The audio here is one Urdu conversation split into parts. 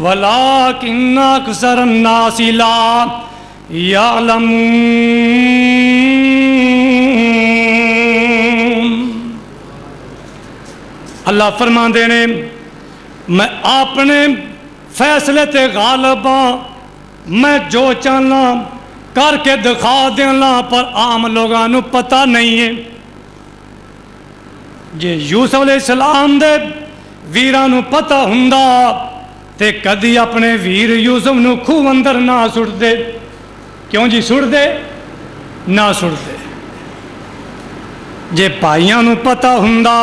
وَلَٰكِنَّ أَكْثَرَ النَّاسِ لَا يَعْلَمُونَ۔ اللہ فرماندے نے میں اپنے فیصلے تے غالب ہاں، میں جو چاہنا کر کے دکھا دینا، پر عام لوگاں نو پتہ نہیں ہے۔ جے یوسف علیہ السلام دے ویراں نو پتہ ہوندا تے کدی اپنے ویر یوسف نو خوہ اندر نہ سٹ دے۔ کیوں جی سٹ دے؟ نہ سٹ دے۔ جے بھائیاں نو پتہ ہوندا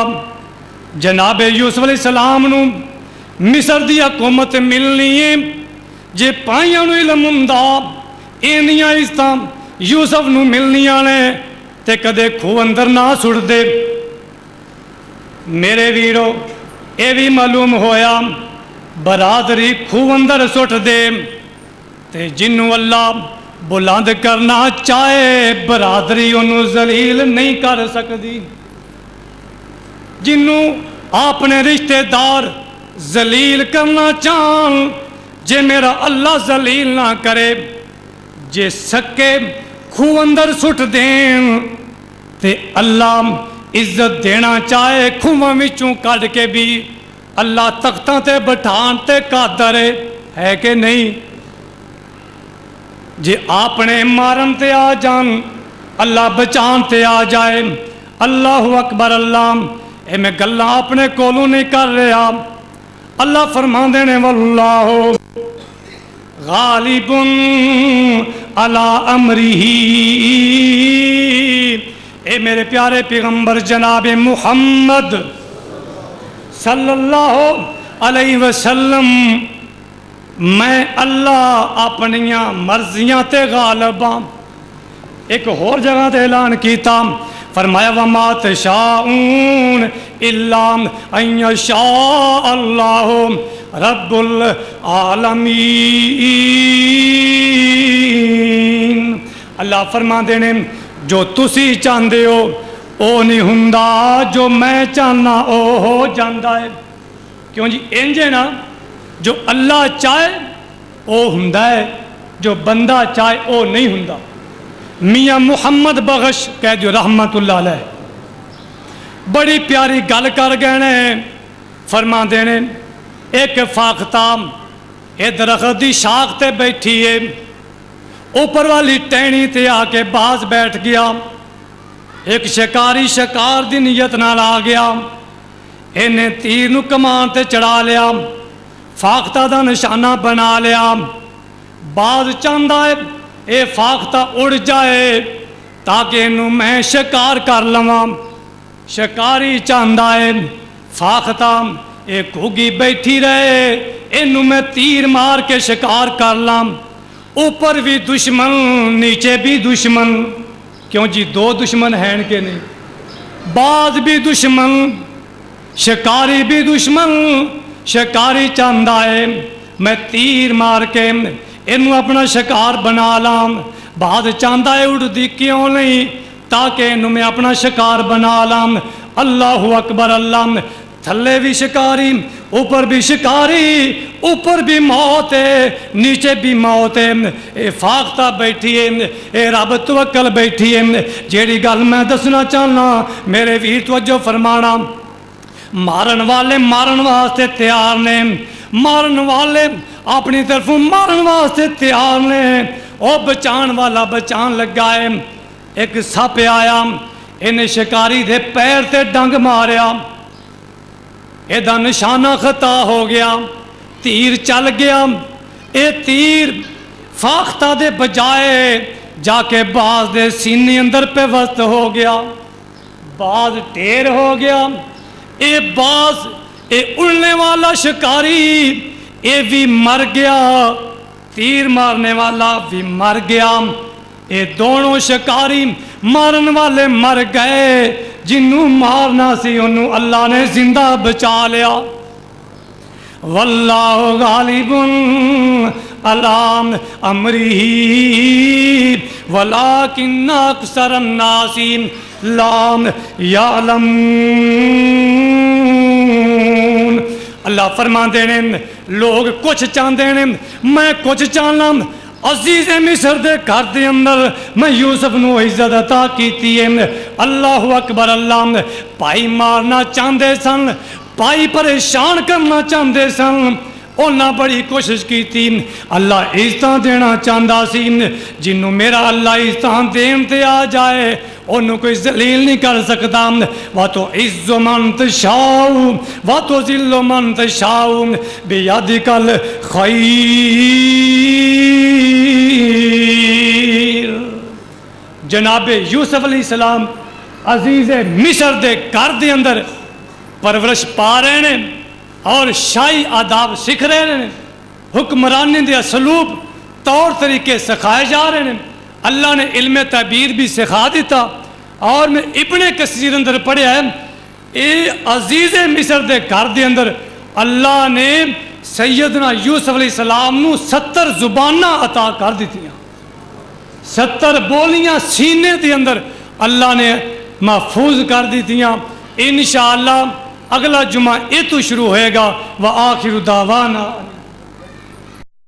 جناب یوسف علیہ السلام نو مصر دی حکومت ملنی ہے، جے بھائیاں نو علم ہوندا اینیاں عزتاں یوسف نو ملنیاں نے تے کدے خوہ اندر نہ سٹ دے۔ میرے ویرو اے بھی معلوم ہویا برادری خوہ اندر سٹ دے تے جنوں اللہ بلند کرنا چاہے برادری انہوں ذلیل نہیں کر سکتی۔ جنوں اپنے رشتہ دار ذلیل کرنا چاہن، جے میرا اللہ ذلیل نہ کرے، جے سکے خوہ اندر سٹ دیں تے اللہ عزت دینا چاہے خوہاں وچوں کڈ کے بھی اللہ تختاں تے بٹھان تے قادر ہے کہ نہیں؟ جے اپنے مارن تے آ جان اللہ بچان تے آ جائے۔ اللہ اکبر۔ اللہ اے میں گلاں اپنے کولوں نہیں کر رہا، اللہ فرماندے نے واللہ غالب علی امرہ۔ اے میرے پیارے پیغمبر جناب محمد صلی اللہ علیہ وسلم، میں اللہ اپنیاں مرضیاں تے غالب ہاں۔ ایک اور جگہ تے اعلان کیتا، فرمایا وَمَا تَشَاءُونَ إِلَّا أَن يَشَاءَ اللَّهُ رَبُّ العالمین۔ اللہ فرما دینے جو تسی چاندے ہو او نہیں ہوندا، جو میں چاہنا او ہو جاندا ہے۔ کیوں جی انجے نا جو اللہ چاہے او ہوندا ہے، جو بندہ چاہے او نہیں ہوندا۔ میاں محمد بخش کہہ دیو رحمت اللہ علیہ بڑی پیاری گل کر گئے نے، فرما دینے ایک فاختہ اے درخت دی شاخ تے بیٹھی ہے، اوپر والی ٹہنی تے آ کے باز بیٹھ گیا۔ ایک شکاری شکار دی نیت نال آ گیا، انہیں تیر نو کمان تے چڑھا لیا، فاختہ دا نشانہ بنا لیا۔ باز چاہندا ہے اے فاختہ اڑ جائے تاکہ انہوں میں شکار کر لواں۔ شکاری چاہندا ہے فاختہ اے گھوگی بیٹھی رہے، انہوں میں تیر مار کے شکار کر لام۔ اوپر بھی دشمن نیچے بھی دشمن، کیوں جی دو دشمن ہیں کہ نہیں؟ باز بھی دشمن شکاری بھی دشمن۔ شکاری چاہندا ہے میں تیر مار کے انہوں اپنا شکار بنا لام، باز چاہندا ہے اڑ دی کیوں نہیں تاکہ انہوں میں اپنا شکار بنا لام۔ اللہ اکبر۔ اللہ تھلے بھی شکاری، اوپر بھی شکاری، اوپر بھی موت ہے نیچے بھی موت ہے۔ اے فاختہ بیٹھی ہے، اے رب توکل بیٹھی ہے۔ جیڑی گل میں دسنا چاہنا میرے ویر توجہ فرمانا، مارن والے مارن واسطے تیار نے، مارن والے اپنی طرفوں مارن واسطے تیار نے، او بچان والا بچان لگا ہے۔ ایک سپ آیا، انہیں شکاری دے پیر تے ڈنگ ماریا، ایدہ نشانہ خطا ہو گیا، تیر چل گیا۔ اے تیر فاختہ دے بجائے جا کے باز دے سینے اندر پہ وسط ہو گیا، باز ٹیر ہو گیا۔ اے باز اے اڑنے والا شکاری اے بھی مر گیا، تیر مارنے والا بھی مر گیا۔ اے دونوں شکاری مارن والے مر گئے، جنہوں مارنا سی انہوں اللہ نے زندہ بچا لیا۔ واللہ غالب علی امرہ ولکن اکثر الناس لا یعلمون۔ اللہ فرماندے نے لوگ کچھ چاہتے ہیں میں کچھ چاہنا عزیز مصر دے گھر دے اندر میں یوسف نو عزت عطا کیتی ہے اللہ اکبر اللہ پائی مارنا چاہتے سن پائی پریشان کرنا چاہتے سن انہاں بڑی کوشش کی تھی اللہ عزتاں دینا چاہتا سی جنوں میرا اللہ عزتاں دین تے آ جائے انہوں کوئی ذلیل نہیں کر سکتا وَتُعِزُّ مَن تَشَاءُ وَتُذِلُّ مَن تَشَاءُ بِيَدِكَ الْخَيْرُ جناب یوسف علیہ السلام عزیز مصر دے گھر دے اندر پرورش پا رہے ہیں اور شاہی آداب سکھ رہے ہیں حکمرانی دے اسلوب طور طریقے سکھائے جا رہے ہیں اللہ نے علم تعبیر بھی سکھا دیتا اور میں ابن کثیر اندر پڑھیا ہے اے عزیز مصر دے گھر دے اندر اللہ نے سیدنا یوسف علیہ السلام نو 70 زبانہ عطا کر دیتی 70 بولیاں سینے دے اندر اللہ نے محفوظ کر دیتی انشاءاللہ اگلا جمعہ یہ تو شروع ہوئے گا وآخر دعوانا